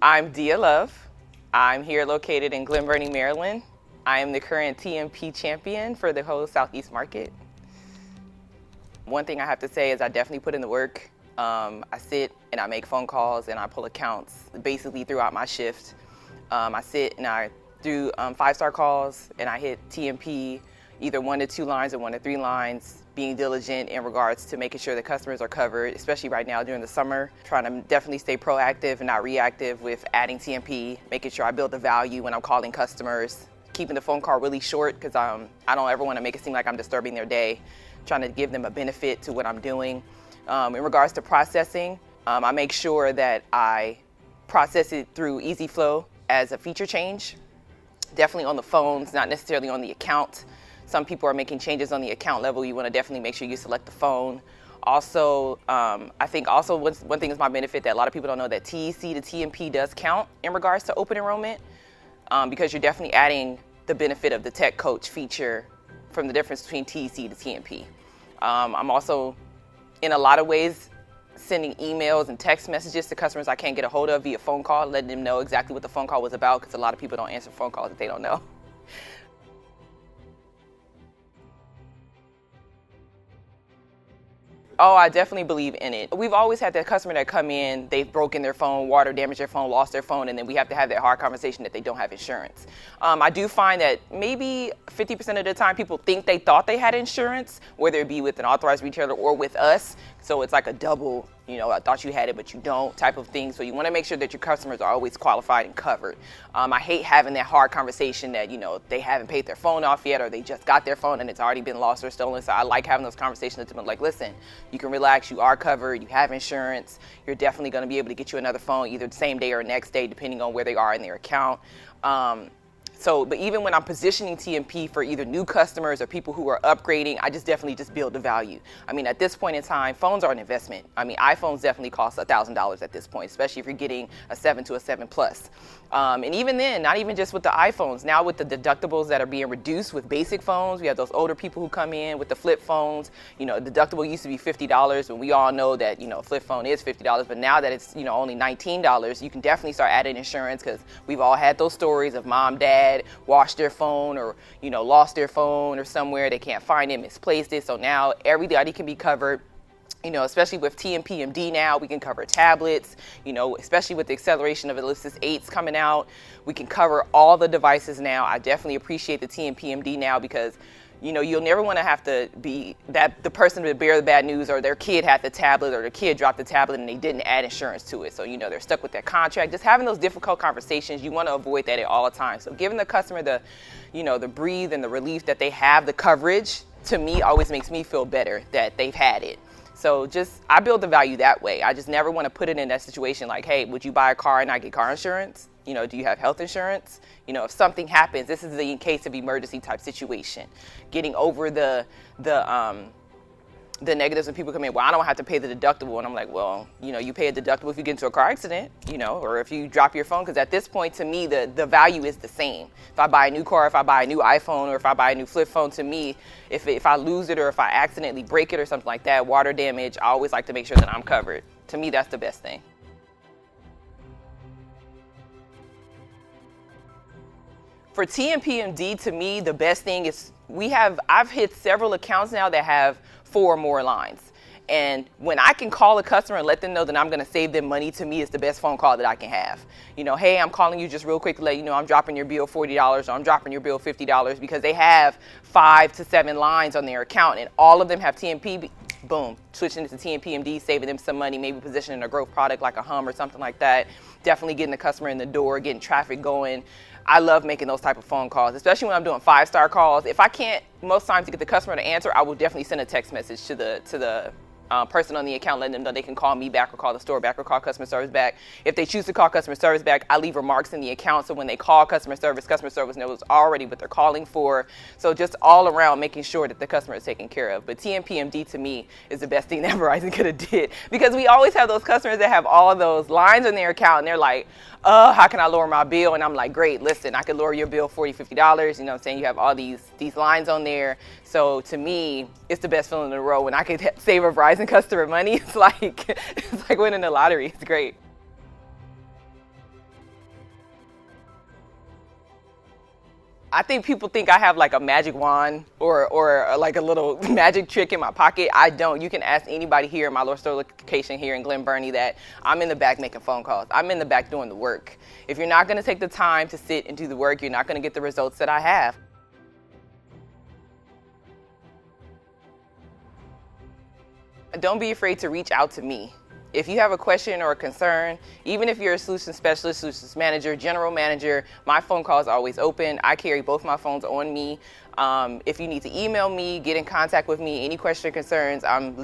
I'm Dia Love. I'm here located in Glen Burnie, Maryland. I am the current TMP champion for the whole Southeast market. One thing I have to say is I definitely put in the work. I sit and I make phone calls and I pull accounts basically throughout my shift. I sit and I do 5-star calls and I hit TMP either 1 to 2 lines or 1 to 3 lines, being diligent in regards to making sure the customers are covered, especially right now during the summer. Trying to definitely stay proactive and not reactive with adding TMP, making sure I build the value when I'm calling customers, keeping the phone call really short because I don't ever want to make it seem like I'm disturbing their day, trying to give them a benefit to what I'm doing. In regards to processing, I make sure that I process it through Easy Flow as a feature change, definitely on the phones, not necessarily on the account. Some people are making changes on the account level. You want to definitely make sure you select the phone. Also, I think also one thing is my benefit that a lot of people don't know, that TEC to TMP does count in regards to open enrollment, because you're definitely adding the benefit of the tech coach feature from the difference between TEC to TMP. I'm also, in a lot of ways, sending emails and text messages to customers I can't get a hold of via phone call, letting them know exactly what the phone call was about, because a lot of people don't answer phone calls if they don't know. Oh, I definitely believe in it. We've always had that customer that come in, they've broken their phone, water damaged their phone, lost their phone, and then we have to have that hard conversation that they don't have insurance. I do find that maybe 50% of the time people think they thought they had insurance, whether it be with an authorized retailer or with us. So it's like a double, I thought you had it, but you don't type of thing. So you want to make sure that your customers are always qualified and covered. I hate having that hard conversation that, they haven't paid their phone off yet, or they just got their phone and it's already been lost or stolen. So I like having those conversations with them, like, listen, you can relax, you are covered, you have insurance, you're definitely going to be able to get you another phone either the same day or next day, depending on where they are in their account. But even when I'm positioning TMP for either new customers or people who are upgrading, I definitely build the value. At this point in time, phones are an investment. iPhones definitely cost $1,000 at this point, especially if you're getting a 7 to a 7 Plus. And even then, not even just with the iPhones, now with the deductibles that are being reduced with basic phones, we have those older people who come in with the flip phones. Deductible used to be $50, and we all know that, a flip phone is $50, but now that it's, only $19, you can definitely start adding insurance, because we've all had those stories of mom, dad, washed their phone or, lost their phone or somewhere, they can't find it, misplaced it. So now everybody can be covered. Especially with TMPMD now, we can cover tablets, especially with the acceleration of Ellipsis 8s coming out. We can cover all the devices now. I definitely appreciate the TMPMD now because, you'll never want to have to be the person to bear the bad news, or their kid had the tablet or their kid dropped the tablet and they didn't add insurance to it. So, they're stuck with that contract. Just having those difficult conversations, you want to avoid that at all times. So giving the customer the breathe and the relief that they have the coverage, to me, always makes me feel better that they've had it. So I build the value that way. I just never want to put it in that situation like, hey, would you buy a car and not get car insurance? Do you have health insurance? If something happens, this is the in case of emergency type situation. Getting over the negatives when people come in, well, I don't have to pay the deductible. And I'm like, well, you pay a deductible if you get into a car accident, or if you drop your phone. Because at this point, to me, the value is the same. If I buy a new car, if I buy a new iPhone, or if I buy a new flip phone, to me, if I lose it or if I accidentally break it or something like that, water damage, I always like to make sure that I'm covered. To me, that's the best thing. For TMPMD, to me, the best thing is I've hit several accounts now that have 4 or more lines. And when I can call a customer and let them know that I'm going to save them money, to me, it's the best phone call that I can have. Hey, I'm calling you just real quick to let you know I'm dropping your bill $40 or I'm dropping your bill $50, because they have 5 to 7 lines on their account and all of them have TMP. Boom, switching to TMPMD, saving them some money, maybe positioning a growth product like a Hum or something like that. Definitely getting the customer in the door, getting traffic going. I love making those type of phone calls, especially when I'm doing 5-star calls. If I can't, most times, to get the customer to answer, I will definitely send a text message to the person on the account, letting them know they can call me back or call the store back or call customer service back. If they choose to call customer service back, I leave remarks in the account, so when they call customer service knows already what they're calling for. So just all around making sure that the customer is taken care of. But TMPMD, to me, is the best thing that Verizon could have did, because we always have those customers that have all of those lines on their account and they're like, how can I lower my bill? And I'm like, great, listen, I could lower your bill $40, $50. You have all these lines on there. So to me, it's the best feeling in the world when I could save a Verizon customer money. It's like winning the lottery. It's great. I think people think I have like a magic wand or like a little magic trick in my pocket. I don't. You can ask anybody here in my store location here in Glen Burnie that I'm in the back making phone calls. I'm in the back doing the work. If you're not going to take the time to sit and do the work, you're not going to get the results that I have. Don't be afraid to reach out to me. If you have a question or a concern, even if you're a solutions specialist, solutions manager, general manager, my phone call is always open. I carry both my phones on me. If you need to email me, get in contact with me, any question or concerns, I'm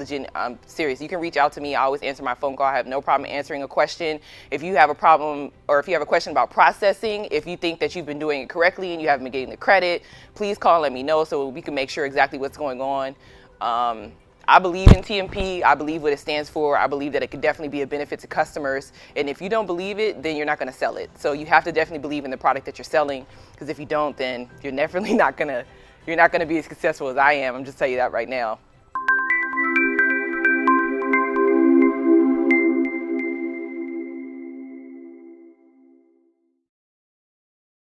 serious. You can reach out to me. I always answer my phone call. I have no problem answering a question. If you have a problem or if you have a question about processing, if you think that you've been doing it correctly and you haven't been getting the credit, please call and let me know so we can make sure exactly what's going on. I believe in TMP. I believe what it stands for. I believe that it could definitely be a benefit to customers. And if you don't believe it, then you're not going to sell it. So you have to definitely believe in the product that you're selling, because if you don't, then you're definitely not going to be as successful as I am. I'm just telling you that right now.